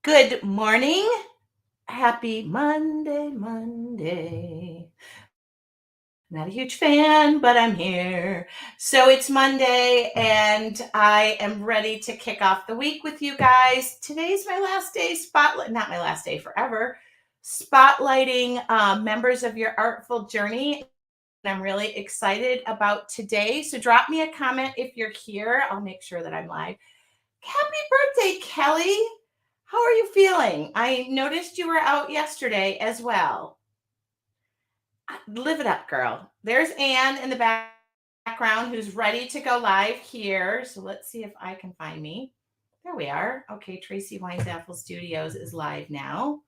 Good morning. Happy Monday. Not a huge fan, but I'm here. So it's Monday and I am ready to kick off the week with you guys. Today's my last day not my last day forever, spotlighting members of your artful journey. And I'm really excited about today. So drop me a comment if you're here. I'll make sure that I'm live. Happy birthday, Kelly. How are you feeling? I noticed you were out yesterday as well. Live it up, girl. There's Anne in the background who's ready to go live here. So let's see if I can find me. There we are. Okay, Tracy Weinsaffel Studios is live now.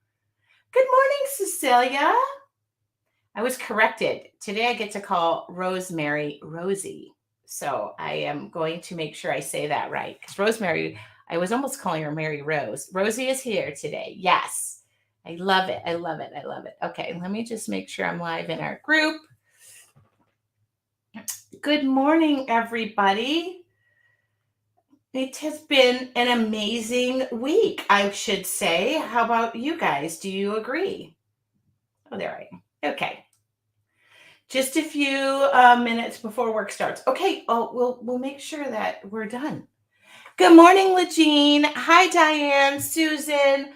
Good morning, Cecilia. I was corrected. Today I get to call RoseMary Rosie. So I am going to make sure I say that right. Because RoseMary, I was almost calling her Mary Rose. Rosie is here today. Yes. I love it. Okay, let me just make sure I'm live in our group. Good morning, everybody. It has been an amazing week, I should say. How about you guys? Do you agree? Oh, there I am. Okay. Just a few minutes before work starts. Okay. Oh, we'll make sure that we're done. Good morning, Legine. Hi, Diane, Susan,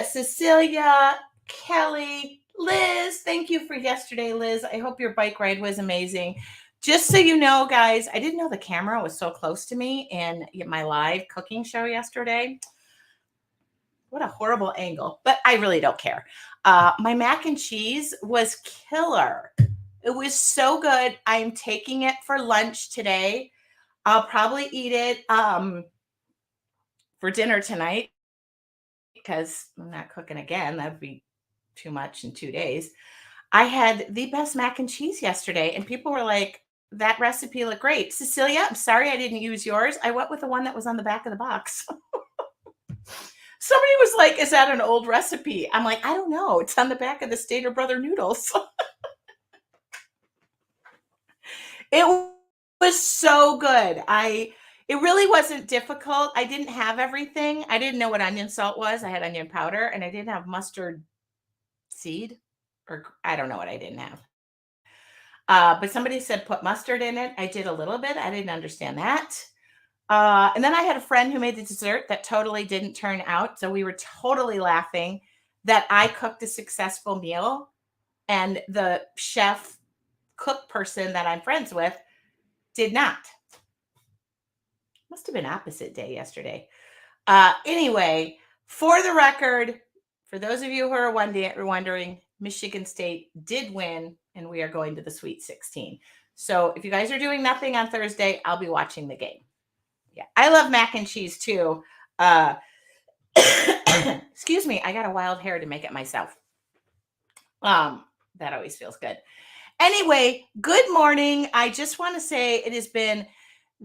Cecilia, Kelly, Liz. Thank you for yesterday, Liz. I hope your bike ride was amazing. Just so you know, guys, I didn't know the camera was so close to me in my live cooking show yesterday. What a horrible angle, but I really don't care. My mac and cheese was killer. It was so good. I'm taking it for lunch today. I'll probably eat it for dinner tonight because I'm not cooking again. That'd be too much in 2 days. I had the best mac and cheese yesterday, and people were like, that recipe looked great. Cecilia, I'm sorry I didn't use yours. I went with the one that was on the back of the box. Somebody was like, is that an old recipe? I'm like, I don't know. It's on the back of the Stater Brother noodles. It was so good. It really wasn't difficult. I didn't have everything. I didn't know what onion salt was. I had onion powder, and I didn't have mustard seed, or I don't know what I didn't have. But somebody said put mustard in it. I did a little bit. I didn't understand that. And then I had a friend who made the dessert that totally didn't turn out. So we were totally laughing that I cooked a successful meal and the chef cook person that I'm friends with did not. Must have been opposite day yesterday. Anyway, for the record, for those of you who are wondering, Michigan State did win, and we are going to the Sweet 16. So if you guys are doing nothing on Thursday, I'll be watching the game. Yeah, I love mac and cheese too. Excuse me, I got a wild hair to make it myself. That always feels good. Anyway, good morning. I just want to say it has been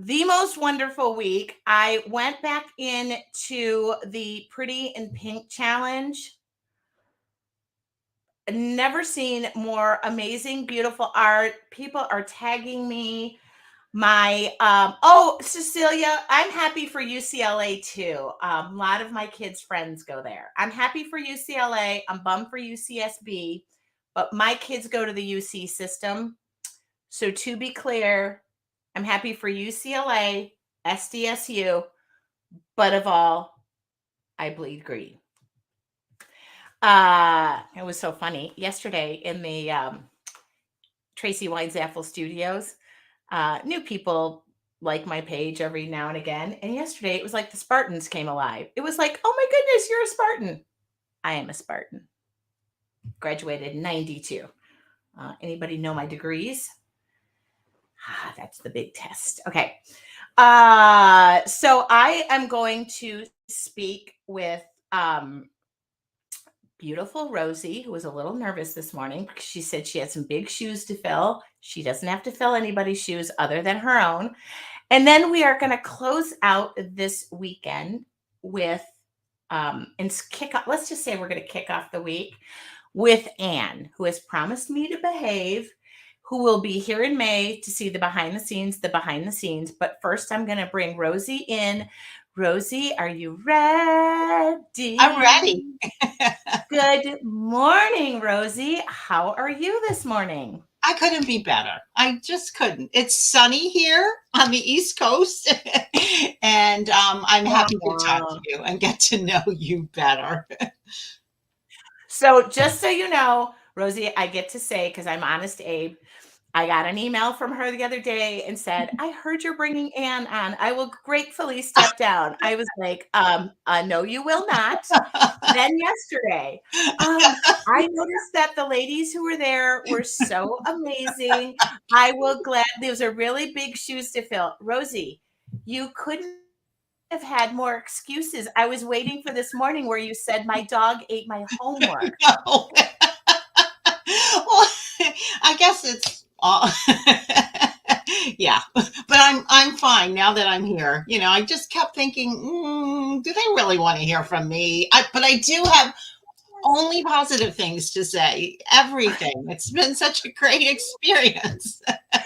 the most wonderful week. I went back into the Pretty in Pink challenge. Never seen more amazing, beautiful art. People are tagging me. Cecilia, I'm happy for UCLA too. A lot of my kids' friends go there. I'm happy for UCLA. I'm bummed for UCSB, but my kids go to the UC system. So to be clear, I'm happy for UCLA, SDSU, but of all, I bleed green. It was so funny. Yesterday in the Tracy Weinsaffel Studios, new people like my page every now and again. And yesterday it was like the Spartans came alive. It was like, oh my goodness, you're a Spartan. I am a Spartan. Graduated in 92. Anybody know my degrees? That's the big test. Okay. So I am going to speak with beautiful Rosie, who was a little nervous this morning because she said she had some big shoes to fill. She doesn't have to fill anybody's shoes other than her own. And then we are going to close out this weekend with let's just say we're going to kick off the week with Anne, who has promised me to behave, who will be here in May to see the behind the scenes. But first I'm going to bring Rosie in Rosie, are you I'm ready? ready. Good morning, Rosie. How are you this morning? I couldn't be better. I just couldn't. It's sunny here on the East Coast, and I'm happy to talk to Aw. you and get to know you better. So, just so you know, Rosie, I get to say, because I'm honest Abe, I got an email from her the other day and said, I heard you're bringing Anne on. I will gratefully step down. I was like, no, you will not. Then yesterday, I noticed that the ladies who were there were so amazing. I will glad those are really big shoes to fill. Rosie, you couldn't have had more excuses. I was waiting for this morning where you said my dog ate my homework. No. Well, I guess it's yeah, but I'm fine now that I'm here. I just kept thinking, do they really want to hear from me? But I do have only positive things to say. Everything. It's been such a great experience.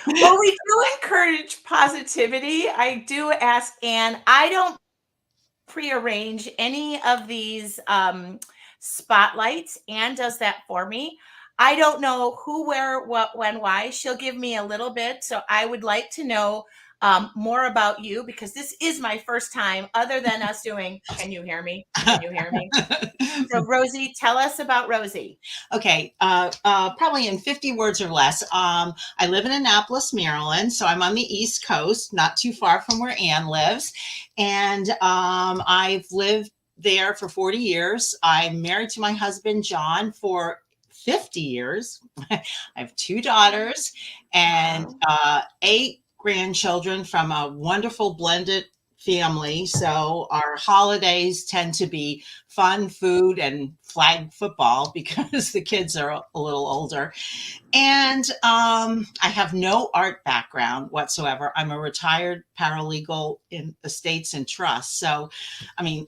Well, we do encourage positivity. I do ask Anne. I don't prearrange any of these spotlights. Anne does that for me. I don't know who, where, what, when, why. She'll give me a little bit. So I would like to know more about you because this is my first time, other than us doing, can you hear me? Can you hear me? So, Rosie, tell us about Rosie. Okay, probably in 50 words or less. I live in Annapolis, Maryland, so I'm on the East Coast, not too far from where Anne lives. And I've lived there for 40 years. I'm married to my husband, John, for 50 years. I have two daughters and Wow. 8 grandchildren from a wonderful blended family. So our holidays tend to be fun, food, and flag football because the kids are a little older. And I have no art background whatsoever. I'm a retired paralegal in estates and trusts. So, I mean,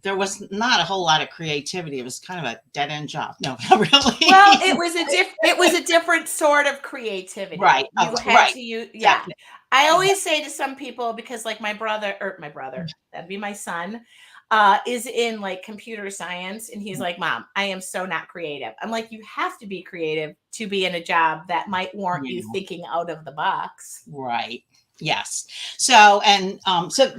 there was not a whole lot of creativity. It was kind of a dead end job. No, not Well, really. it was a different sort of creativity. Right. You had Right. to use, yeah. Definitely. I always say to some people, because like my brother, that'd be my son, is in like computer science, and he's like, Mom, I am so not creative. I'm like, you have to be creative to be in a job that might warrant you Yeah. thinking out of the box. Right. Yes. So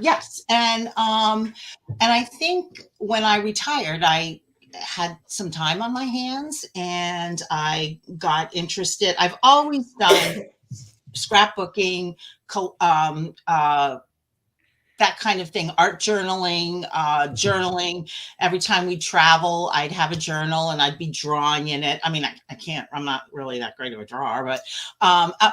yes. And I think when I retired, I had some time on my hands and I got interested. I've always done scrapbooking, that kind of thing, art journaling, journaling. Every time we travel, I'd have a journal and I'd be drawing in it. I mean, I can't, I'm not really that great of a drawer, but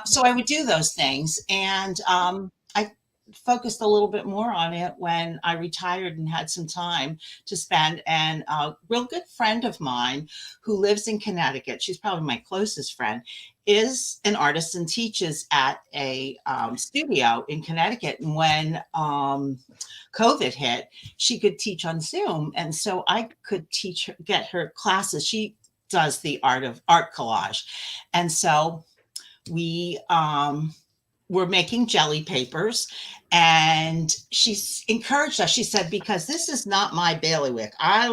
so I would do those things. And I focused a little bit more on it when I retired and had some time to spend. And a real good friend of mine who lives in Connecticut, she's probably my closest friend, is an artist and teaches at a studio in Connecticut. And when COVID hit, she could teach on Zoom, and so I could teach her, get her classes. She does the art collage, and so we were making jelly papers, and she's encouraged us. She said, because this is not my bailiwick. I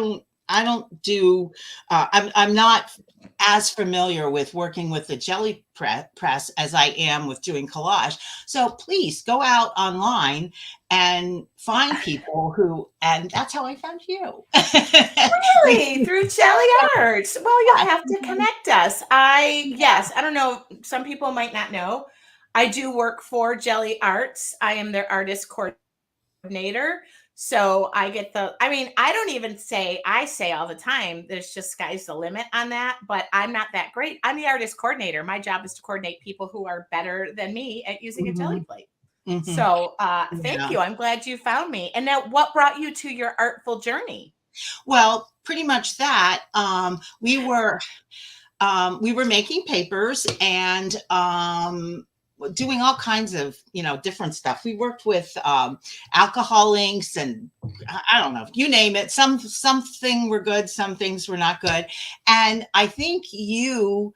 don't do. I'm not as familiar with working with the jelly press as I am with doing collage. So please go out online and find people who, and that's how I found you. Really? Through jelly arts. Well, you'll have to connect us. Yes, I don't know. Some people might not know. I do work for Jelly Arts. I am their artist coordinator. So I get I mean, I don't even say, I say all the time, there's just sky's the limit on that, but I'm not that great. I'm the artist coordinator. My job is to coordinate people who are better than me at using a jelly Mhm, plate. mhm, So thank yeah. you. I'm glad you found me. And now, what brought you to your artful journey? Well, pretty much that. We were making papers and doing all kinds of different stuff. We worked with alcohol inks and I don't know, you name it. Something were good, some things were not good. And I think you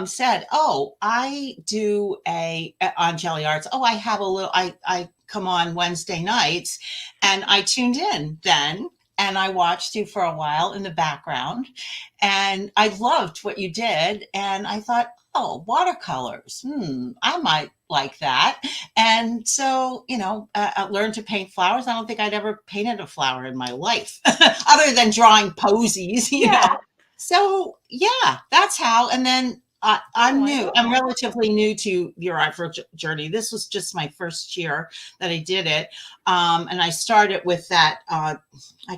said, "Oh, I do a on Jelly Arts. Oh, I have a little. I come on Wednesday nights, and I tuned in then. And I watched you for a while in the background, and I loved what you did. And I thought, oh, watercolors. I might like that. And so, I learned to paint flowers. I don't think I'd ever painted a flower in my life other than drawing posies, Yeah. So, yeah, that's how. And then I'm Oh, I new. love I'm that. relatively new to your Artful journey. This was just my first year that I did it. And I started with that, I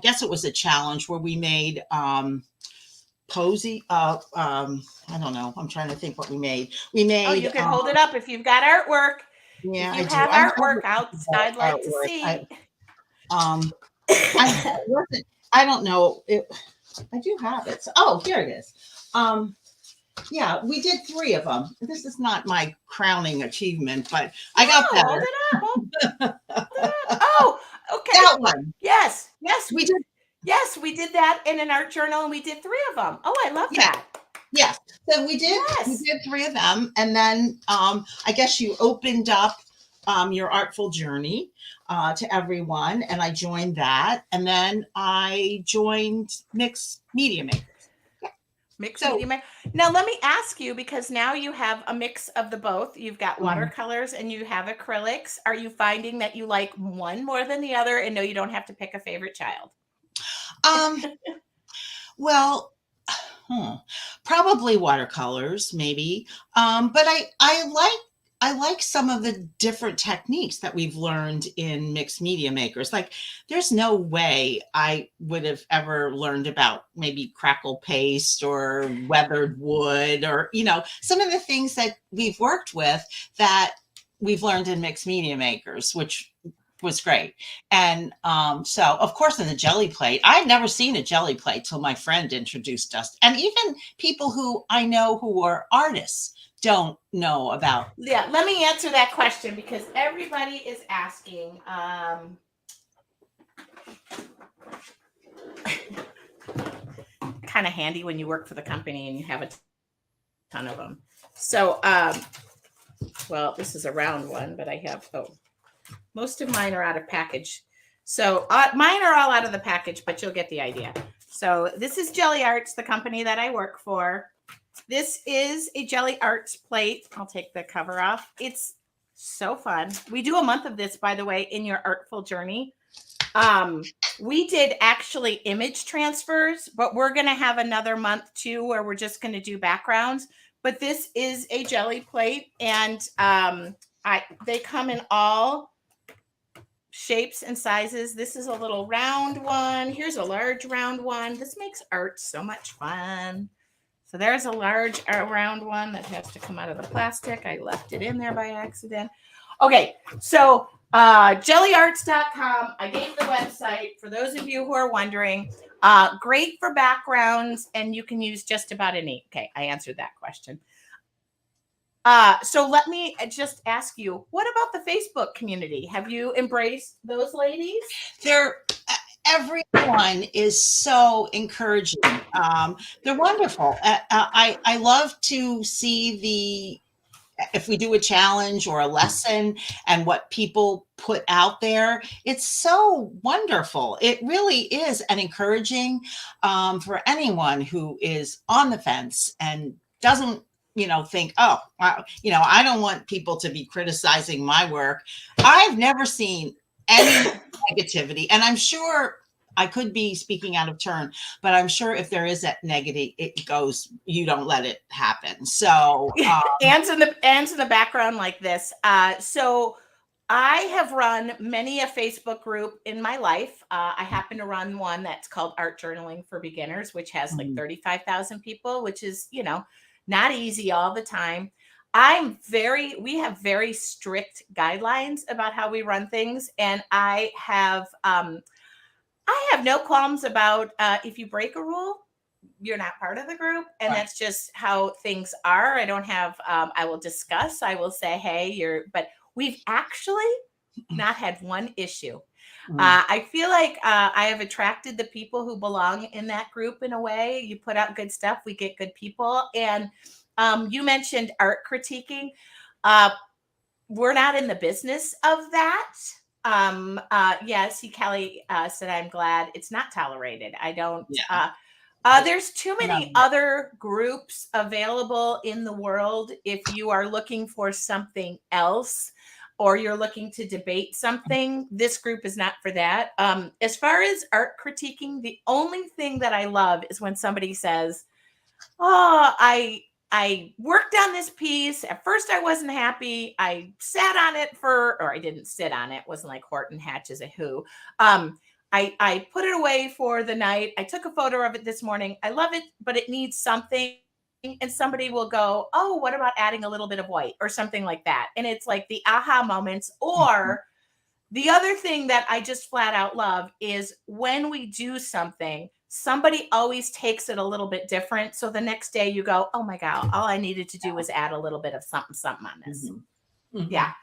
guess it was a challenge where we made posy. I don't know. I'm trying to think what we made. We Oh, made, you can hold it up if you've got artwork. yeah, If you I do. have I have artwork, I'd like to artwork. see. Um, it wasn't, I don't know. I do have it. So, oh, here it is. Yeah, we did 3 of them. This is not my crowning achievement, but I got No, hold better. it up. Hold it up. Oh, okay. That one. Yes, yes, We did. yes. We did that in an art journal, and we did 3 of them. Oh, I love Yeah. that. Yes. So we Yes. did 3 of them. And then I guess you opened up your Artful journey to everyone. And I joined that. And then I joined Mixed Media Makers. Mixed So, media. Now, let me ask you, because now you have a mix of the both. You've got watercolors and you have acrylics. Are you finding that you like one more than the other? And no, you don't have to pick a favorite child. um, well, probably watercolors, maybe. But I like some of the different techniques that we've learned in Mixed Media Makers. Like, there's no way I would have ever learned about maybe crackle paste or weathered wood, or some of the things that we've worked with that we've learned in Mixed Media Makers, which was great. And so, of course, in the jelly plate, I'd never seen a jelly plate till my friend introduced us. And even people who I know who are artists don't know about. Yeah, let me answer that question, because everybody is asking. Kind of handy when you work for the company and you have a ton of them. So, well, this is a round one, but I have, most of mine are out of package. So mine are all out of the package, but you'll get the idea. So this is Jelly Arts, the company that I work for. This is a Jelly Arts plate. I'll take the cover off. It's so fun. We do a month of this, by the way, in your Artful journey. We did actually image transfers, but we're going to have another month too, where we're just going to do backgrounds. But this is a jelly plate, and they come in all shapes and sizes. This is a little round one. Here's a large round one. This makes art so much fun. So there's a large round one that has to come out of the plastic. I left it in there by accident. Okay, so jellyarts.com. I gave the website for those of you who are wondering. Great for backgrounds, and you can use just about any. Okay, I answered that question. So let me just ask you, what about the Facebook community? Have you embraced those ladies? Everyone is so encouraging. They're wonderful. I love to see if we do a challenge or a lesson and what people put out there. It's so wonderful. It really is an encouraging for anyone who is on the fence and doesn't think, oh, I don't want people to be criticizing my work. I've never seen any negativity, and I'm sure I could be speaking out of turn, but I'm sure if there is that negative, it goes, you don't let it happen. So Anne's in the background like this. So I have run many a Facebook group in my life. I happen to run one that's called Art Journaling for Beginners, which has like 35,000 people, which is, not easy all the time. We have very strict guidelines about how we run things. And I have no qualms about if you break a rule, you're not part of the group. And that's just how things are. I don't have, I will discuss, I will say, hey, but we've actually not had one issue. I feel like I have attracted the people who belong in that group in a way. You put out good stuff, we get good people. And you mentioned art critiquing. We're not in the business of that. Yes, Kelly said, I'm glad it's not tolerated. I don't, Yeah. there's too None many of it. other groups available in the world. If you are looking for something else or you're looking to debate something, this group is not for that. As far as art critiquing, the only thing that I love is when somebody says, oh, I worked on this piece. At first I wasn't happy. I sat on it or I didn't sit on it. It wasn't like Horton Hatches a Who. I put it away for the night. I took a photo of it this morning. I love it, but it needs something. And somebody will go, oh, what about adding a little bit of white or something like that? And it's like the aha moments. Mhm. Or the other thing that I just flat out love is when we do something, somebody always takes it a little bit different. So the next day you go, oh my God, all I needed to do was add a little bit of something, something on this. Mhm. Yeah. Mhm.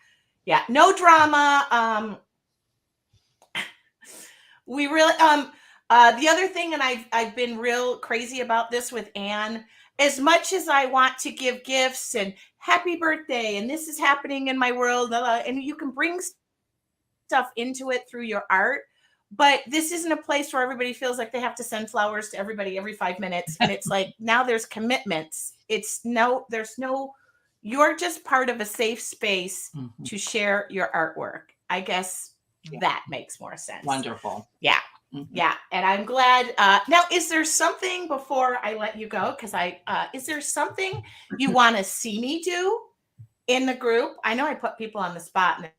Yeah. No drama. We really, the other thing, and I've been real crazy about this with Anne, as much as I want to give gifts and happy birthday, and this is happening in my world, and you can bring stuff into it through your art, but this isn't a place where everybody feels like they have to send flowers to everybody every 5 minutes. And it's like, now there's commitments. There's no, you're just part of a safe space Mhm. to share your artwork. I guess Yeah. that makes more sense. Wonderful. Yeah. Mhm. Yeah. And I'm glad. Now, is there something before I let you go? Because is there something you want to see me do in the group? I know I put people on the spot and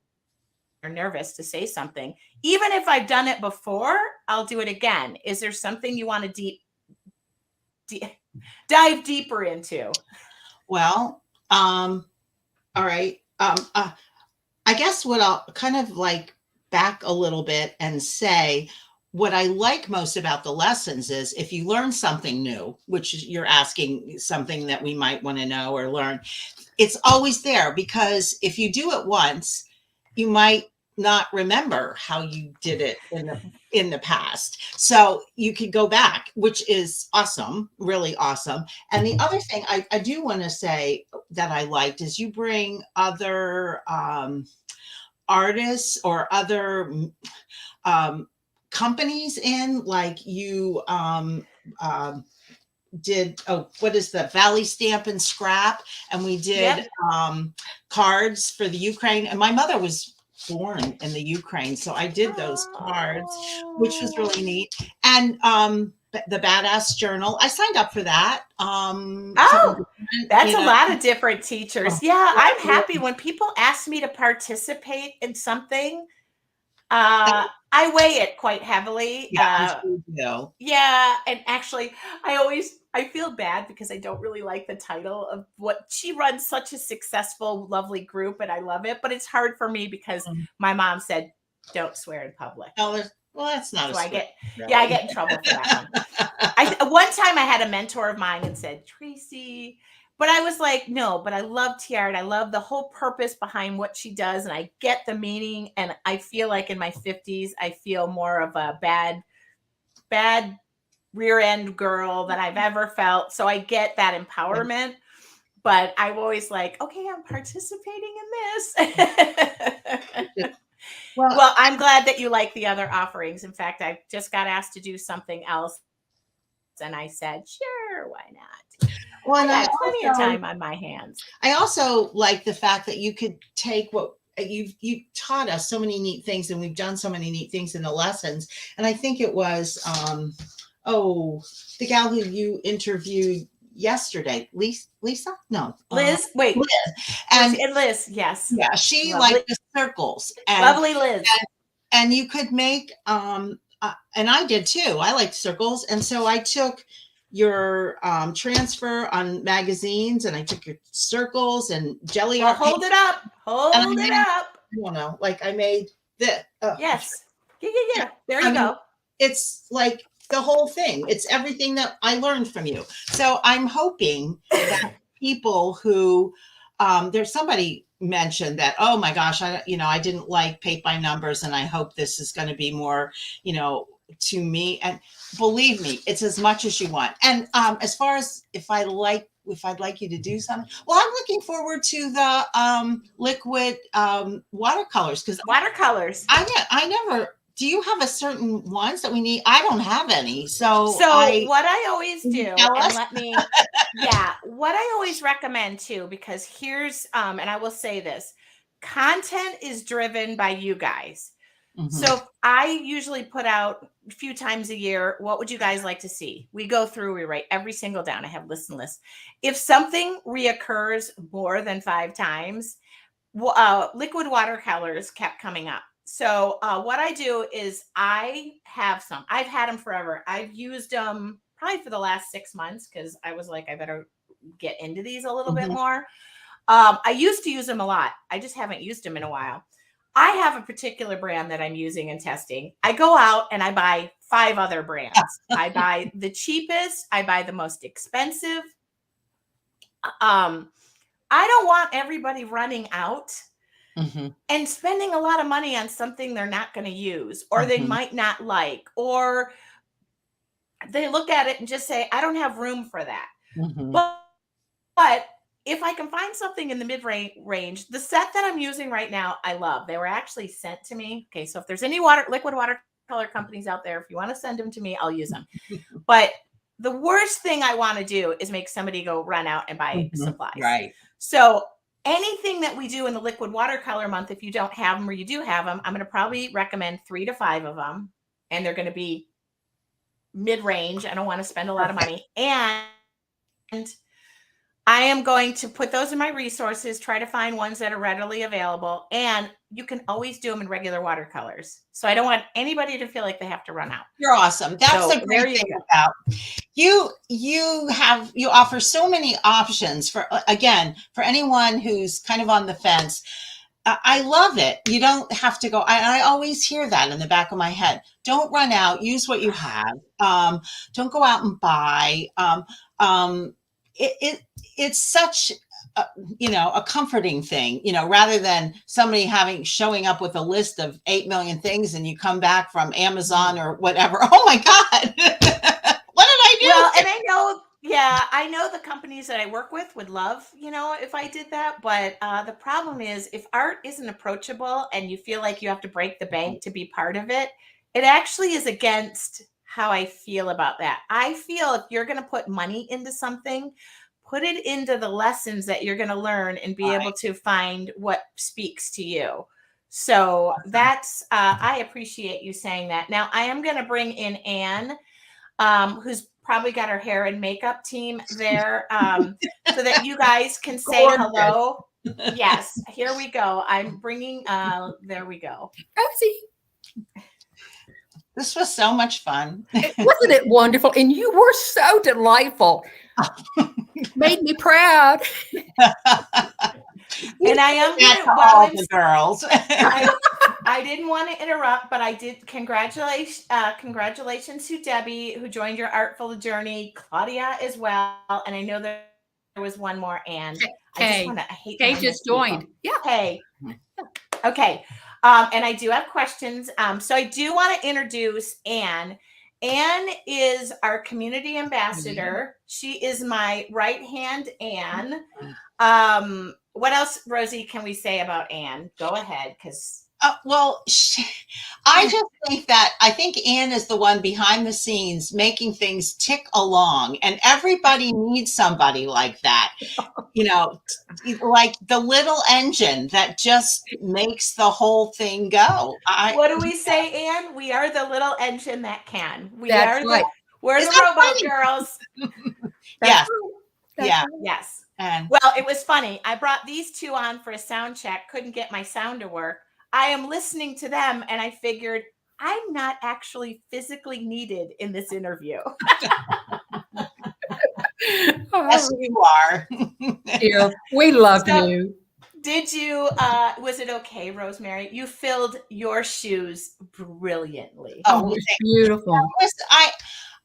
are nervous to say something. Even if I've done it before, I'll do it again. Is there something you want to dive deeper into? Well, all right. I guess what I'll kind of like back a little bit and say what I like most about the lessons is if you learn something new, which you're asking something that we might want to know or learn, it's always there because if you do it once, you might not remember how you did it in the past. So you could go back, which is awesome, really awesome. And the other thing I do want to say that I liked is you bring other artists or other um, companies in, like you did, oh, what is the Valley Stamp and Scrap? And we did Yep. cards for the Ukraine. And my mother was born in the Ukraine, so I did those cards, which was really Oh. neat. And the Badass Journal, I signed up for that. Something Oh, different, that's you a know. lot of different teachers. Oh, Yeah, yeah, I'm really. happy when people ask me to participate in something. And, I weigh it quite heavily. yeah, I'm sure you do. Yeah, and actually, I feel bad because I don't really like the title of what she runs such a successful, lovely group, and I love it. But it's hard for me because Mm. my mom said, "Don't swear in public." Oh, well, that's not a So swear, I really. get in trouble for that one. One time I had a mentor of mine and said, Tracy, but I was like, no, but I love Tiara. I love the whole purpose behind what she does. And I get the meaning. And I feel like in my 50s, I feel more of a bad rear end girl that I've ever felt. So I get that empowerment. But I'm always like, okay, I'm participating in this. Well, Well, I'm glad that you like the other offerings. In fact, I just got asked to do something else. And I said, sure, why not? well, and I got plenty of time on my hands. I also like the fact that you could take what you taught us so many neat things, and we've done so many neat things in the lessons. And I think it was oh, the gal who you interviewed yesterday, Lisa? No, Liz, wait, Liz. And Liz, yes. yeah, she Lovely, liked the circles, lovely Liz. and you could make and I did too. I liked circles, and so I took your transfer on magazines, and I took your circles and jelly Well, art paper, hold it up. and I Hold it made, up. I don't know, like I made this. Yes. Yeah, Yeah, There I you mean, go. it's like the whole thing. It's everything that I learned from you. So I'm hoping that people who there's somebody mentioned that, oh my gosh, I didn't like paint by numbers, and I hope this is going to be more, to me. And believe me, it's as much as you want. And as far as if I'd like you to do something, well, I'm looking forward to the liquid watercolors, because Watercolors. I never. Do you have a certain ones that we need? I don't have any, so So what I always can you do, tell and us? let me, yeah, what I always recommend too, because here's, and I will say this, content is driven by you guys. Mhm. So I usually put out a few times a year, what would you guys like to see? We go through, we write every single down. I have list and list. If something reoccurs more than 5 times, liquid watercolors kept coming up. So what I do is I have some. I've had them forever. I've used them probably for the last 6 months because I was like, I better get into these a little bit Mhm. more. I used to use them a lot. I just haven't used them in a while. I have a particular brand that I'm using and testing. I go out and I buy 5 other brands. I buy the cheapest. I buy the most expensive. Um, I don't want everybody running out Mhm. and spending a lot of money on something they're not going to use or they Mhm. might not like, or they look at it and just say, I don't have room for that. Mhm. But if I can find something in the mid range, the set that I'm using right now, I love. They were actually sent to me. Okay, so if there's any liquid watercolor companies out there, if you want to send them to me, I'll use them. But the worst thing I want to do is make somebody go run out and buy Mhm. supplies. Right. So anything that we do in the liquid watercolor month, if you don't have them or you do have them, I'm going to probably recommend 3 to 5 of them. And they're going to be mid-range. I don't want to spend a lot of Perfect. money. And I am going to put those in my resources, try to find ones that are readily available. And you can always do them in regular watercolors. So I don't want anybody to feel like they have to run out. You're awesome. That's So the there great you thing go. about you. You offer so many options for, again, for anyone who's kind of on the fence. I love it. You don't have to go. I always hear that in the back of my head. Don't run out. Use what you have. Don't go out and buy. Um, it's such a, a comforting thing, rather than somebody showing up with a list of 8 million things and you come back from Amazon or whatever. Oh my God. What did I do? Well, and I know, yeah, I know the companies that I work with would love, if I did that. But the problem is if art isn't approachable and you feel like you have to break the bank to be part of it, it actually is against how I feel about that. I feel if you're going to put money into something, put it into the lessons that you're going to learn and be able to find what speaks to you. So that's, I appreciate you saying that. Now I am going to bring in Anne, who's probably got her hair and makeup team there, so that you guys can say Gorgeous. hello. Yes, here we go. I'm bringing, there we go. Rosie, This was so much fun. wasn't it wonderful? And you were so delightful. Made me proud. And I am That going to to, all the girls. I didn't want to interrupt, but I did congratulations to Debbie, who joined your Artful journey, Claudia as well. And I know there was one more, and I hate Kay that I just miss people. joined. Yeah. Hey. Okay. And I do have questions. So I do want to introduce Anne. Anne is our community ambassador. She is my right hand Anne. What else, Rosie, can we say about Anne? Go ahead, because Well, I think Anne is the one behind the scenes making things tick along, and everybody needs somebody like that. Like the little engine that just makes the whole thing go. what do we say, Anne? We are the little engine that can. That's right. We're Is the that rowboat funny? girls. Yes. Yeah. Yes. And Well, it was funny. I brought these two on for a sound check, couldn't get my sound to work. I am listening to them and I figured I'm not actually physically needed in this interview. yes, you are. Dear, we love So- you. Did you, was it okay, RoseMary? You filled your shoes brilliantly. Oh, it's beautiful.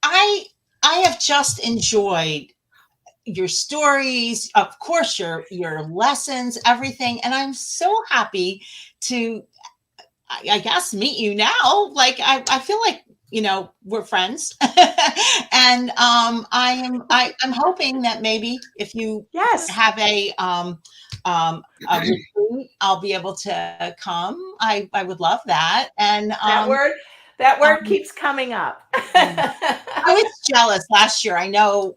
I have just enjoyed your stories, of course, your lessons, everything, and I'm so happy to, I guess, meet you now. Like I feel like we're friends. And I'm hoping that maybe if you Yes. have a retreat, I'll be able to come. I would love that. And that word um, keeps coming up. I was jealous last year. I know,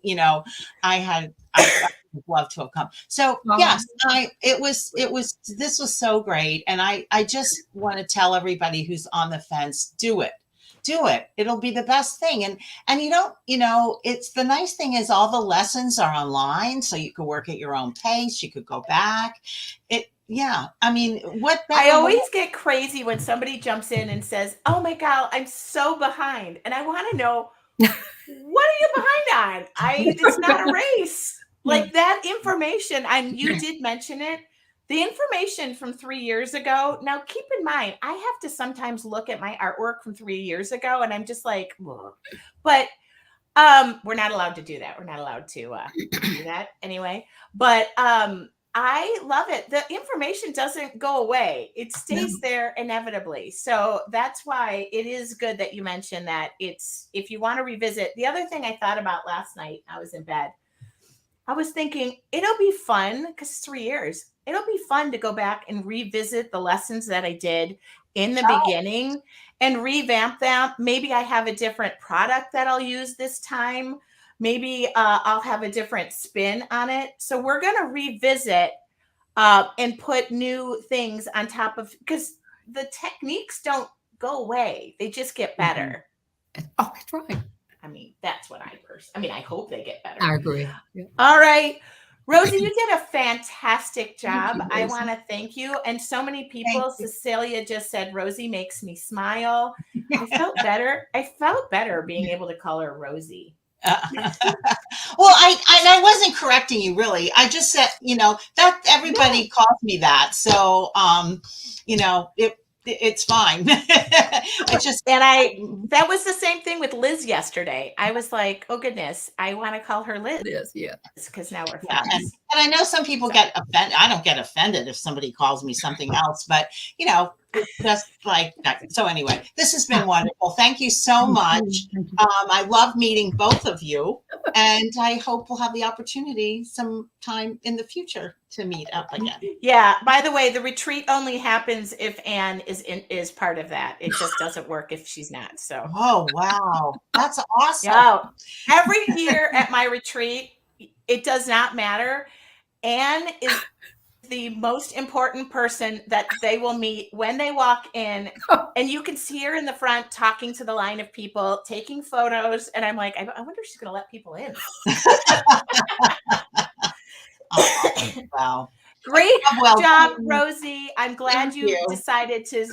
I would love to have come. So yes, this was so great. And I just want to tell everybody who's on the fence, do it. Do it. It'll be the best thing. And it's the nice thing is all the lessons are online. So you could work at your own pace. You could go back. I mean, what I better always get crazy when somebody jumps in and says, "Oh my God, I'm so behind." And I want to know, what are you behind on? It's not a race. Like that information, and you did mention it, the information from 3 years ago. Now, keep in mind, I have to sometimes look at my artwork from 3 years ago, and I'm just like, ugh. But we're not allowed to do that. We're not allowed to do that anyway. But I love it. The information doesn't go away. It stays there inevitably. So that's why it is good that you mentioned that if you want to revisit. The other thing I thought about last night, I was in bed. I was thinking it'll be fun because it's 3 years. It'll be fun to go back and revisit the lessons that I did in the beginning and revamp them. Maybe I have a different product that I'll use this time. Maybe I'll have a different spin on it. So we're going to revisit and put new things on top of, because the techniques don't go away. They just get better. Oh, that's right. I mean, that's what I hope they get better. I agree. Yeah. All right. Rosie, you did a fantastic job. You, I want to thank you. And so many people, Cecilia just said, Rosie makes me smile. I felt better. I felt better being able to call her Rosie. Well, I wasn't correcting you really. I just said, that everybody calls me that. So, it's fine. That was the same thing with Liz yesterday. I was like, oh goodness, I want to call her Liz. It is, yeah. Because now we're friends. And I know some people get offended. I don't get offended if somebody calls me something else, but just like that. So anyway, this has been wonderful. Thank you so much. I love meeting both of you, and I hope we'll have the opportunity sometime in the future to meet up again. Yeah. By the way, the retreat only happens if Anne is part of that. It just doesn't work if she's not. So. Oh wow, that's awesome. Yeah. Every year at my retreat, it does not matter. Anne is the most important person that they will meet when they walk in, and you can see her in the front talking to the line of people, taking photos, and I'm like, I wonder if she's going to let people in. Wow. Great job, Rosie. I'm glad you decided to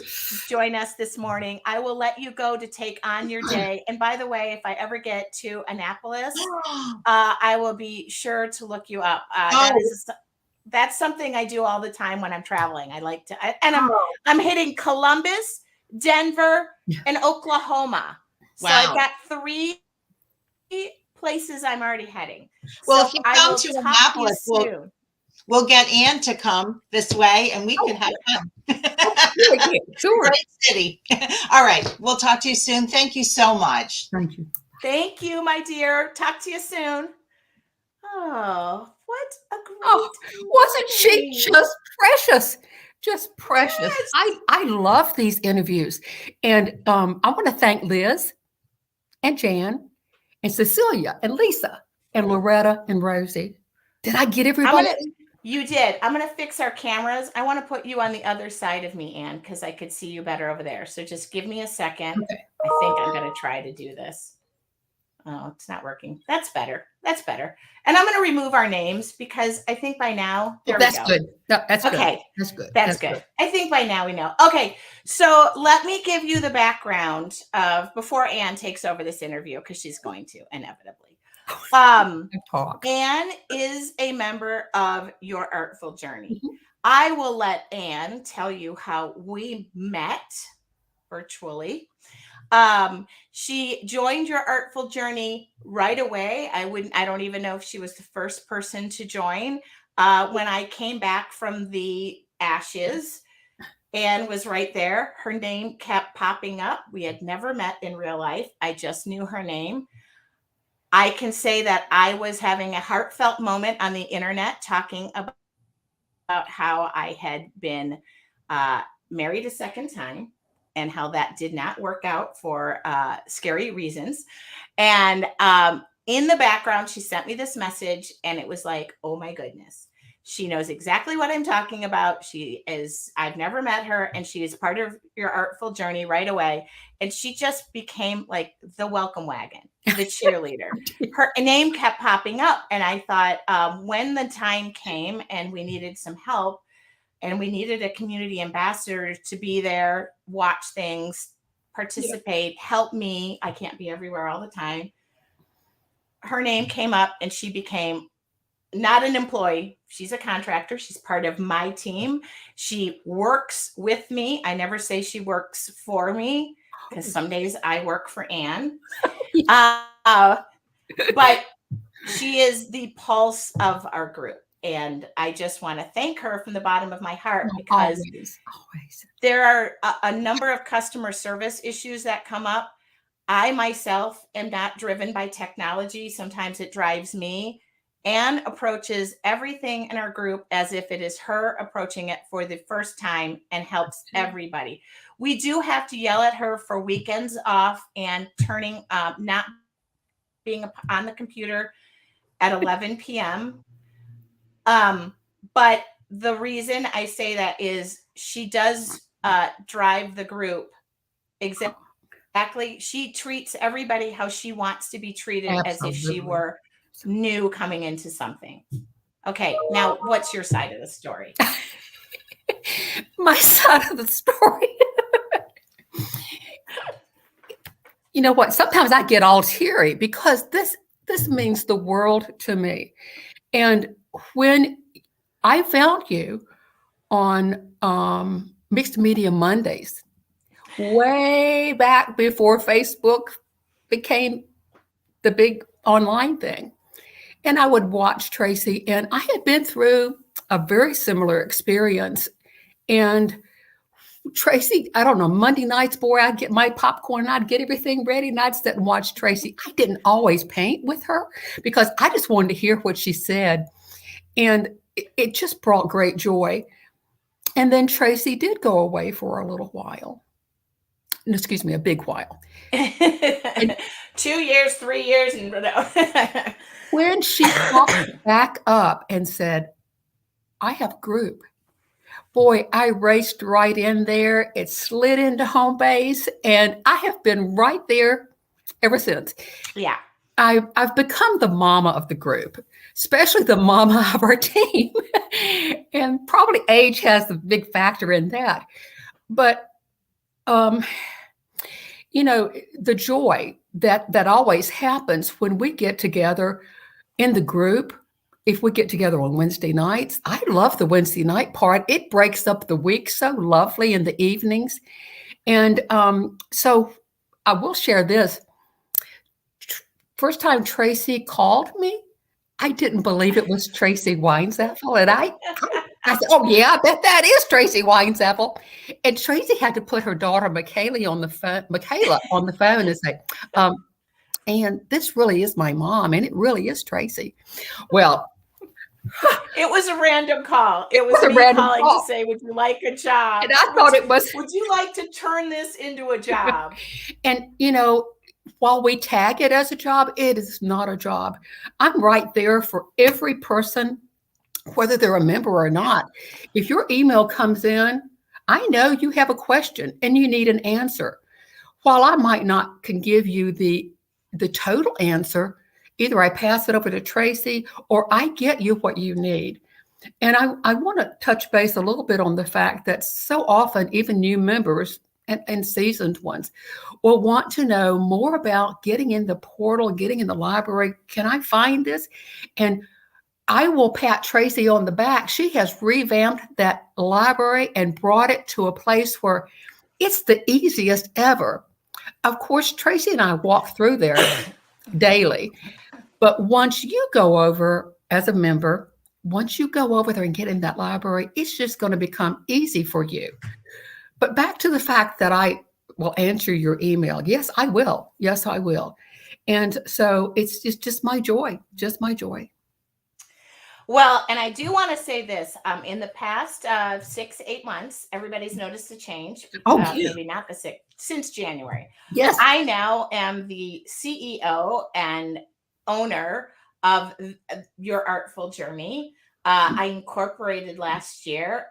join us this morning. I will let you go to take on your day. And by the way, if I ever get to Annapolis, I will be sure to look you up. That's something I do all the time when I'm traveling. I like to, I'm hitting Columbus, Denver, and Oklahoma. So I've got 3 places I'm already heading. Well, if you come to Annapolis, we'll get Anne to come this way and we can have fun. Sure. Great city. All right. We'll talk to you soon. Thank you so much. Thank you. Thank you, my dear. Talk to you soon. Oh, what a great wasn't she just precious? Just precious. Yes. I love these interviews. And I want to thank Liz and Jan and Cecilia and Lisa and Loretta and Rosie. Did I get everybody? You did. I'm going to fix our cameras. I want to put you on the other side of me, Anne, because I could see you better over there. So just give me a second. Okay. I think I'm going to try to do this. Oh, it's not working. That's better. That's better. And I'm going to remove our names because I think by now, that's good. No, that's okay. Good. That's good. That's good. I think by now we know. Okay. So let me give you the background of before Anne takes over this interview, because she's going to inevitably. Anne is a member of Your Artful Journey. Mm-hmm. I will let Anne tell you how we met virtually. She joined Your Artful Journey right away. I don't even know if she was the first person to join when I came back from the ashes. Anne was right there. Her name kept popping up. We had never met in real life. I just knew her name. I can say that I was having a heartfelt moment on the internet talking about how I had been married a second time and how that did not work out for scary reasons. And in the background, she sent me this message, and it was like, oh my goodness. She knows exactly what I'm talking about. I've never met her, and she is part of your Artful journey right away. And she just became like the welcome wagon, the cheerleader. Her name kept popping up. And I thought, when the time came and we needed some help and we needed a community ambassador to be there, watch things, participate, help me. I can't be everywhere all the time. Her name came up, and she became not an employee. She's a contractor. She's part of my team. She works with me. I never say she works for me, because some days I work for Anne. But she is the pulse of our group. And I just want to thank her from the bottom of my heart, because always. there are a number of customer service issues that come up. I myself am not driven by technology. Sometimes it drives me. Anne approaches everything in our group as if it is her approaching it for the first time, and helps everybody. We do have to yell at her for weekends off and turning, not being on the computer at 11 p.m. But the reason I say that is she does drive the group exactly. She treats everybody how she wants to be treated, as if she were new coming into something. Okay, now what's your side of the story? My side of the story. You know what? Sometimes I get all teary, because this means the world to me. And when I found you on Mixed Media Mondays, way back before Facebook became the big online thing, and I would watch Tracy, and I had been through a very similar experience. And Tracy, I don't know, Monday nights, boy, I'd get my popcorn, I'd get everything ready, and I'd sit and watch Tracy. I didn't always paint with her, because I just wanted to hear what she said. And it just brought great joy. And then Tracy did go away for a little while. Excuse me, a big while. 2 years, 3 years, and no. When she popped back up and said, I have a group, boy, I raced right in there. It slid into home base, and I have been right there ever since. Yeah. I've become the mama of the group, especially the mama of our team. And probably age has a big factor in that. But, you know, the joy that always happens when we get together in the group. If we get together on Wednesday nights, I love the Wednesday night part. It breaks up the week so lovely in the evenings. And so I will share this. First time Tracy called me, I didn't believe it was Tracy Weinzapfel. And I said, oh, yeah, I bet that is Tracy Weinzapfel. And Tracy had to put her daughter, Michaela, on the phone and say, and this really is my mom, and it really is Tracy. Well, it was a random call. It was me calling to say, would you like a job? And I thought it was, would you like to turn this into a job? And, you know, while we tag it as a job, it is not a job. I'm right there for every person, whether they're a member or not. If your email comes in, I know you have a question and you need an answer. While I might not can give you the total answer, either I pass it over to Tracy or I get you what you need. And I want to touch base a little bit on the fact that so often even new members and seasoned ones will want to know more about getting in the portal, getting in the library. Can I find this? And I will pat Tracy on the back. She has revamped that library and brought it to a place where it's the easiest ever. Of course, Tracy and I walk through there daily. But once you go over as a member, once you go over there and get in that library, it's just going to become easy for you. But back to the fact that I will answer your email. Yes, I will. Yes, I will. And so it's just my joy, just my joy. Well, and I do want to say this. In the past 6-8 months, everybody's noticed a change. Oh, yeah. Maybe not the six, since January. Yes. I now am the CEO and owner of Your Artful Journey. I incorporated last year.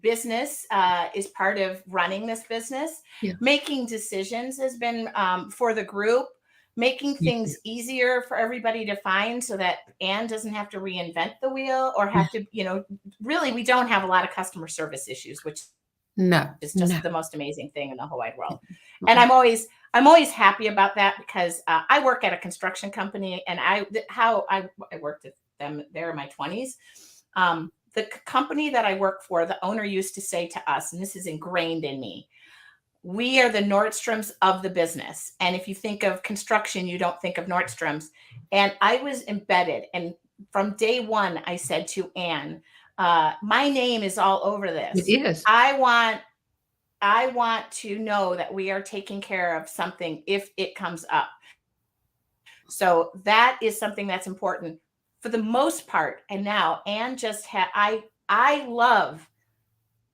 Business is part of running this business. Yeah. Making decisions has been for the group. Making things easier for everybody to find so that Anne doesn't have to reinvent the wheel or have to, really, we don't have a lot of customer service issues, which is just the most amazing thing in the whole wide world. And I'm always happy about that because I work at a construction company, and I worked at them there in my 20s. The company that I work for, the owner used to say to us, and this is ingrained in me, we are the Nordstroms of the business. And if you think of construction, you don't think of Nordstroms. And I was embedded. And from day one, I said to Anne, my name is all over this. It is. I want to know that we are taking care of something if it comes up. So that is something that's important for the most part. And now Anne just I love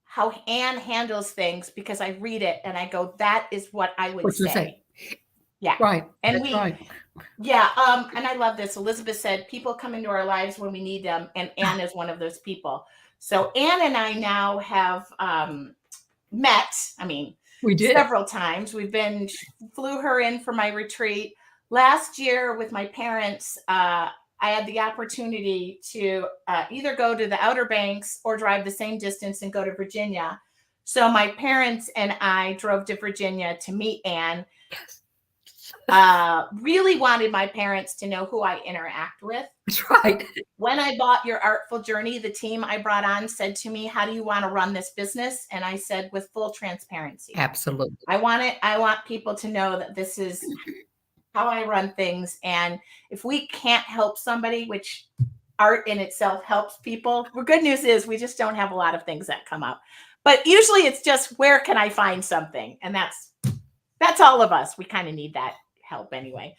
how Anne handles things because I read it and I go, that is what I would say. Yeah. Right. And right. Yeah. And I love this. Elizabeth said, people come into our lives when we need them. And Anne is one of those people. So Anne and I now have met. I mean, we did several times. Flew her in for my retreat last year with my parents. I had the opportunity to either go to the Outer Banks or drive the same distance and go to Virginia. So my parents and I drove to Virginia to meet Anne. Really wanted my parents to know who I interact with. That's right. When I bought Your Artful Journey, the team I brought on said to me, how do you want to run this business? And I said, with full transparency. Absolutely. I want people to know that this is how I run things. And if we can't help somebody, which art in itself helps people, the good news is we just don't have a lot of things that come up. But usually it's just, where can I find something? And that's all of us. We kind of need that help anyway.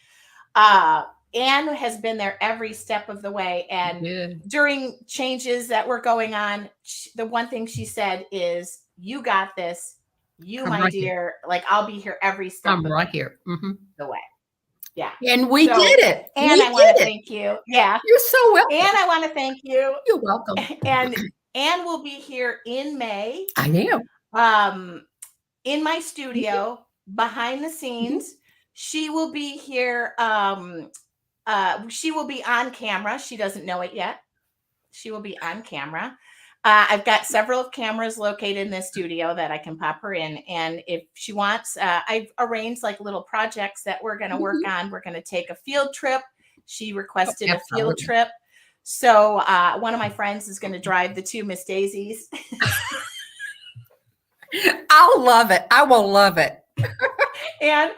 Anne has been there every step of the way. And during changes that were going on, the one thing she said is, you got this. I'm my right dear. Here. Like, I'll be here every step I'm right here. Mm-hmm. The way. Yeah. And we did it. And I want to thank you. Yeah. You're so welcome. And I want to thank you. You're welcome. And Anne will be here in May. I am. In my studio, behind the scenes. Mm-hmm. She will be here. She will be on camera. She doesn't know it yet. She will be on camera. I've got several cameras located in the studio that I can pop her in. And if she wants, I've arranged like little projects that we're going to work on. We're going to take a field trip. She requested a field trip. So one of my friends is going to drive the two Miss Daisies. I'll love it. I will love it. And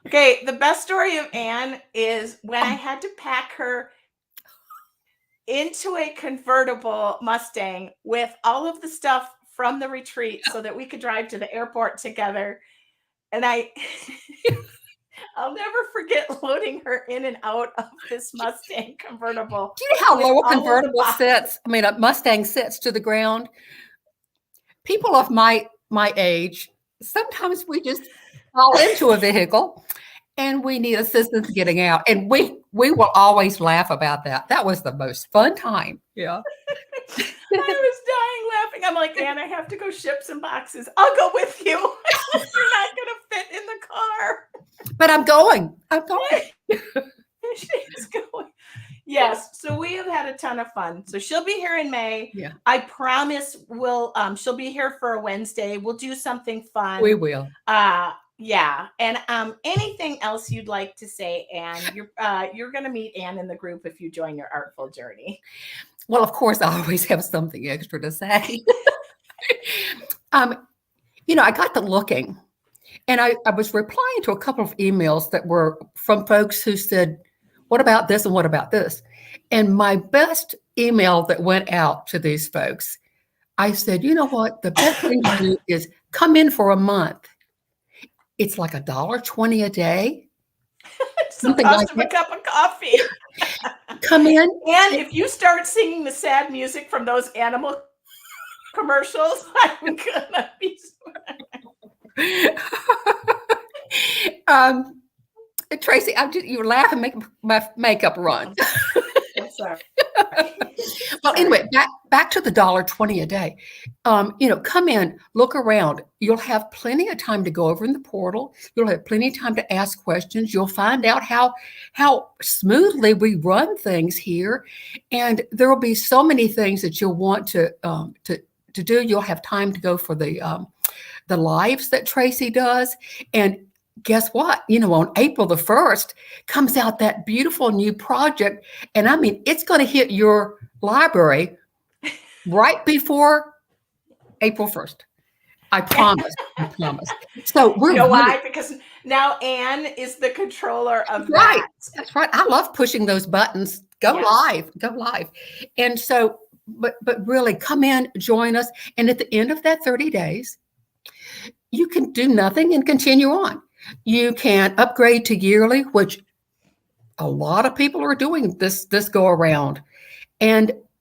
okay, the best story of Anne is when I had to pack her into a convertible Mustang with all of the stuff from the retreat so that we could drive to the airport together. And I'll never forget loading her in and out of this Mustang convertible. Do you know how low a convertible sits? I mean, a Mustang sits to the ground. People of my age, sometimes we just fall into a vehicle and we need assistance getting out. And we will always laugh about that. That was the most fun time. Yeah. I was dying laughing. I'm like, Anne, I have to go ship some boxes. I'll go with you. You're not going to fit in the car. But I'm going. She's going. Yes. So we have had a ton of fun. So she'll be here in May. Yeah. I promise she'll be here for a Wednesday. We'll do something fun. We will. Yeah. And anything else you'd like to say, Anne? You're going to meet Anne in the group if you join Your Artful Journey. Well, of course, I always have something extra to say. I got to looking, and I was replying to a couple of emails that were from folks who said, what about this and what about this? And my best email that went out to these folks I said, you know what? The best thing to do is come in for a month. It's like $1.20 a day, It's the something like cost of a that. cup of coffee. Come in. And if you start singing the sad music from those animal commercials, I'm gonna be. Tracy, you laugh and make my makeup run. I'm sorry. Well, anyway, back to the $1.20 a day. Come in, look around. You'll have plenty of time to go over in the portal. You'll have plenty of time to ask questions. You'll find out how smoothly we run things here, and there will be so many things that you'll want to do. You'll have time to go for the lives that Tracy does, and guess what? On April the 1st comes out that beautiful new project. And I mean, it's going to hit your library right before April 1st. I promise. I promise. So You know why? Because now Anne is the controller of that. That's right. I love pushing those buttons. Go live. And so, but really come in, join us. And at the end of that 30 days, you can do nothing and continue on. You can upgrade to yearly, which a lot of people are doing this go around,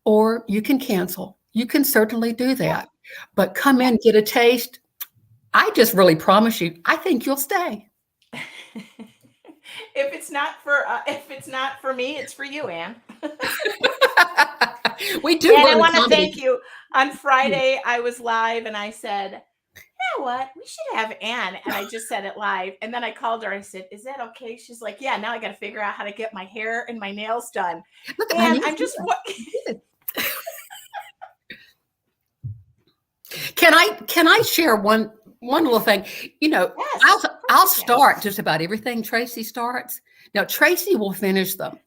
or you can cancel. You can certainly do that, but come in, get a taste. I just really promise you, I think you'll stay. If it's not for me, it's for you, Anne. We do. And I want to thank you. On Friday, I was live and I said, you know what? We should have Anne. And I just said it live. And then I called her. I said, is that okay? She's like, yeah, now I got to figure out how to get my hair and my nails done. Look, and I'm just. Can I share one little thing? Yes, I'll start just about everything Tracy starts. Now, Tracy will finish them.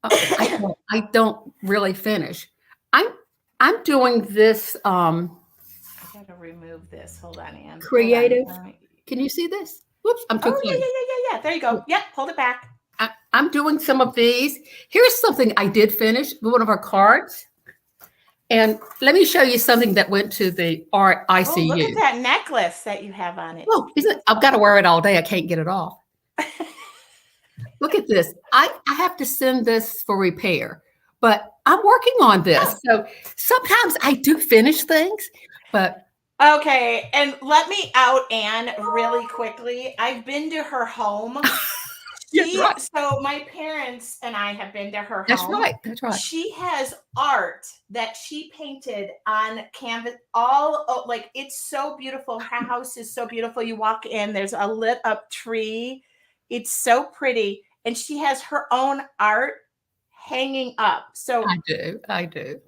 I don't really finish. I'm doing this. I gotta remove this. Hold on, Anne. Creative. Can you see this? Whoops, I'm too close. Yeah. There you go. Yep, hold it back. I'm doing some of these. Here's something I did finish, one of our cards. And let me show you something that went to the art ICU. Oh, look at that necklace that you have on it. Oh, I've got to wear it all day. I can't get it off. Look at this. I have to send this for repair, but I'm working on this. So sometimes I do finish things, but. Okay. And let me out Anne really quickly. I've been to her home. Right. So my parents and I have been to her home. That's right. She has art that she painted on canvas. It's so beautiful. Her house is so beautiful. You walk in, there's a lit up tree. It's so pretty. And she has her own art hanging up. So I do.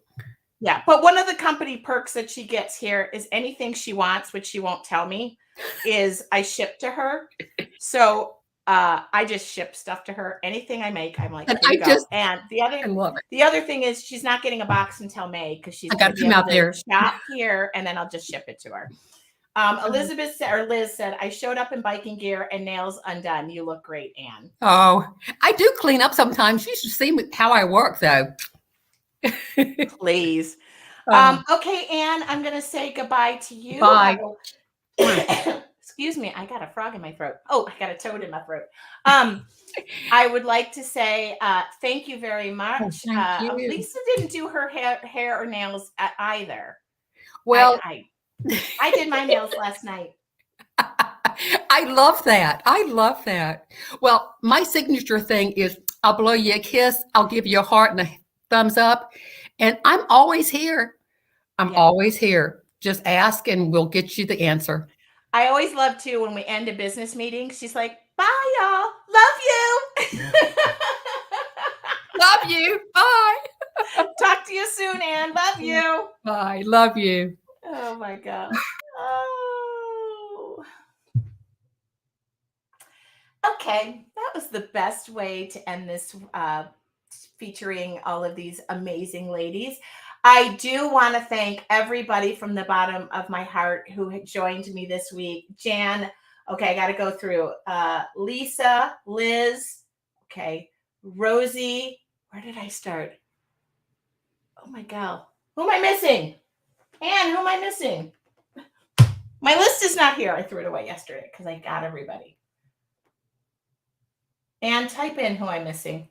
Yeah. But one of the company perks that she gets here is anything she wants, which she won't tell me, is I ship to her. So I just ship stuff to her. Anything I make, I'm like, and the other thing is she's not getting a box until May because she's going to be able to shop here, and then I'll just ship it to her. Liz said, I showed up in biking gear and nails undone. You look great, Anne. Oh, I do clean up sometimes. You should see how I work, though. Please. Okay, Anne, I'm going to say goodbye to you. Bye. Excuse me, I got a frog in my throat. Oh, I got a toad in my throat. I would like to say thank you very much. Thank you. Lisa didn't do her hair or nails either. Well, I did my nails last night. I love that. Well, my signature thing is I'll blow you a kiss. I'll give you a heart and a thumbs up. And I'm always here. Always here. Just ask and we'll get you the answer. I always love too when we end a business meeting. She's like, bye, y'all. Love you. Love you. Bye. Talk to you soon, Anne. Love you. Bye. Love you. Oh, my God. Oh. Okay. That was the best way to end this featuring all of these amazing ladies. I do want to thank everybody from the bottom of my heart who joined me this week. Jan, okay, I got to go through. Lisa, Liz, okay, Rosie. Where did I start? Oh my God. Who am I missing? And who am I missing? My list is not here. I threw it away yesterday because I got everybody. And type in who I'm missing.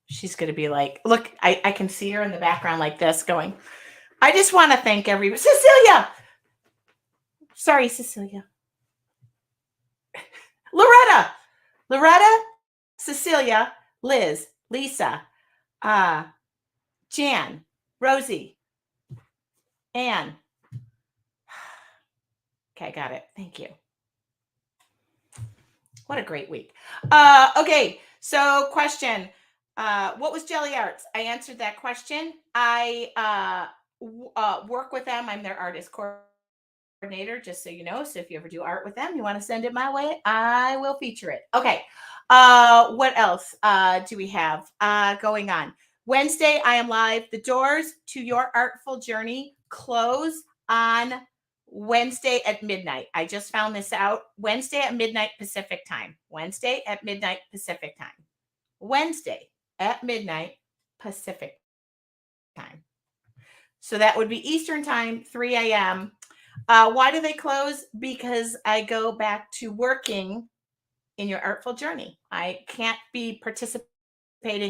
She's going to be like, look, I can see her in the background like this going, I just want to thank everybody. Cecilia! Sorry, Cecilia. Loretta, Cecilia, Liz, Lisa, Jan, Rosie, Anne. Okay, I got it. Thank you. What a great week. Okay, so question. What was Jelly Arts? I answered that question. I work with them. I'm their artist coordinator, just so you know. So if you ever do art with them, you want to send it my way, I will feature it. Okay. What else do we have going on? Wednesday, I am live. The doors to your artful journey close on Wednesday at midnight. I just found this out. Wednesday at midnight Pacific time. Wednesday at midnight Pacific time. Wednesday at midnight Pacific time. So that would be Eastern time, 3 a.m. Why do they close? Because I go back to working in your artful journey. I can't be participating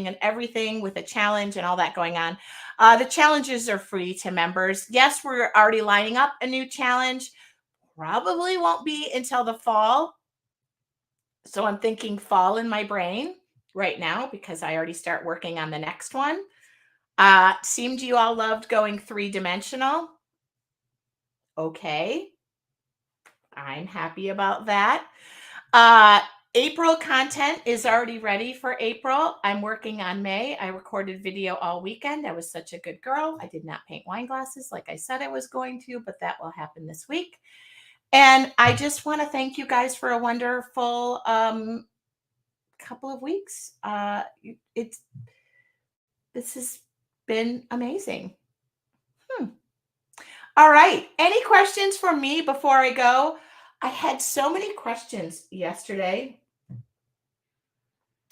in everything with a challenge and all that going on. The challenges are free to members. Yes, we're already lining up a new challenge. Probably won't be until the fall. So I'm thinking fall in my brain right now because I already start working on the next one. Seemed you all loved going 3-dimensional. Okay. I'm happy about that. April content is already ready for April. I'm working on May. I recorded video all weekend. I was such a good girl. I did not paint wine glasses like I said I was going to, but that will happen this week. And I just want to thank you guys for a wonderful couple of weeks. This has been amazing. All right. Any questions for me before I go? I had so many questions yesterday,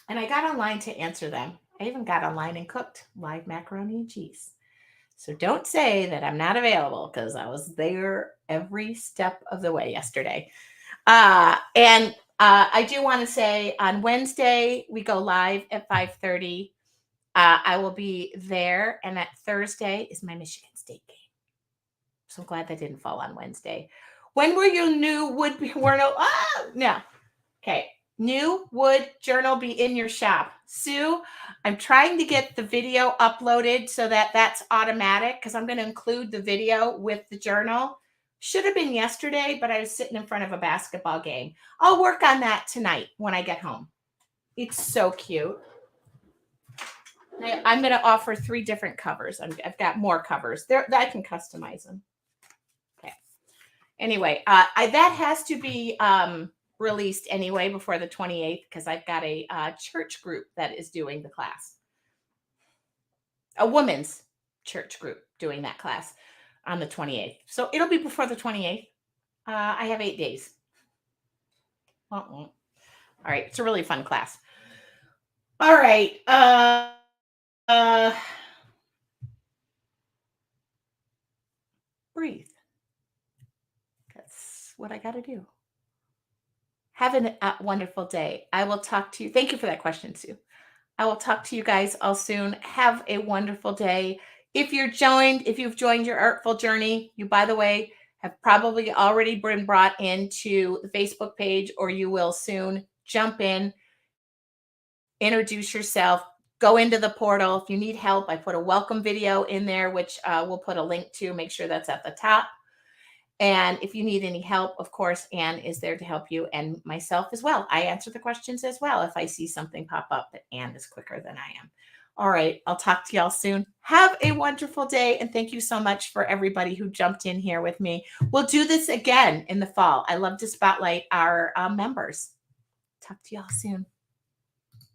and I got online to answer them. I even got online and cooked live macaroni and cheese. So don't say that I'm not available because I was there every step of the way yesterday. And I do want to say on Wednesday, we go live at 5:30. I will be there. And that Thursday is my Michigan State game. So I'm glad that didn't fall on Wednesday. When will your new wood journal? No. Okay. New wood journal be in your shop. Sue, I'm trying to get the video uploaded so that that's automatic because I'm going to include the video with the journal. Should have been yesterday, but I was sitting in front of a basketball game. I'll work on that tonight when I get home. It's so cute. I'm going to offer 3 different covers. I've got more covers. I can customize them. Okay. Anyway, that has to be released anyway before the 28th because I've got a church group that is doing the class. A women's church group doing that class on the 28th. So it'll be before the 28th. I have 8 days. All right. It's a really fun class. All right. Breathe. That's what I got to do. Have a wonderful day. I will talk to you. Thank you for that question, Sue. I will talk to you guys all soon. Have a wonderful day. If you've joined your artful journey, you, by the way, have probably already been brought into the Facebook page, or you will soon. Jump in, introduce yourself, go into the portal. If you need help, I put a welcome video in there, which we'll put a link to. Make sure that's at the top. And if you need any help, of course, Anne is there to help you, and myself as well. I answer the questions as well if I see something pop up, but Anne is quicker than I am. All right. I'll talk to y'all soon. Have a wonderful day. And thank you so much for everybody who jumped in here with me. We'll do this again in the fall. I love to spotlight our members. Talk to y'all soon.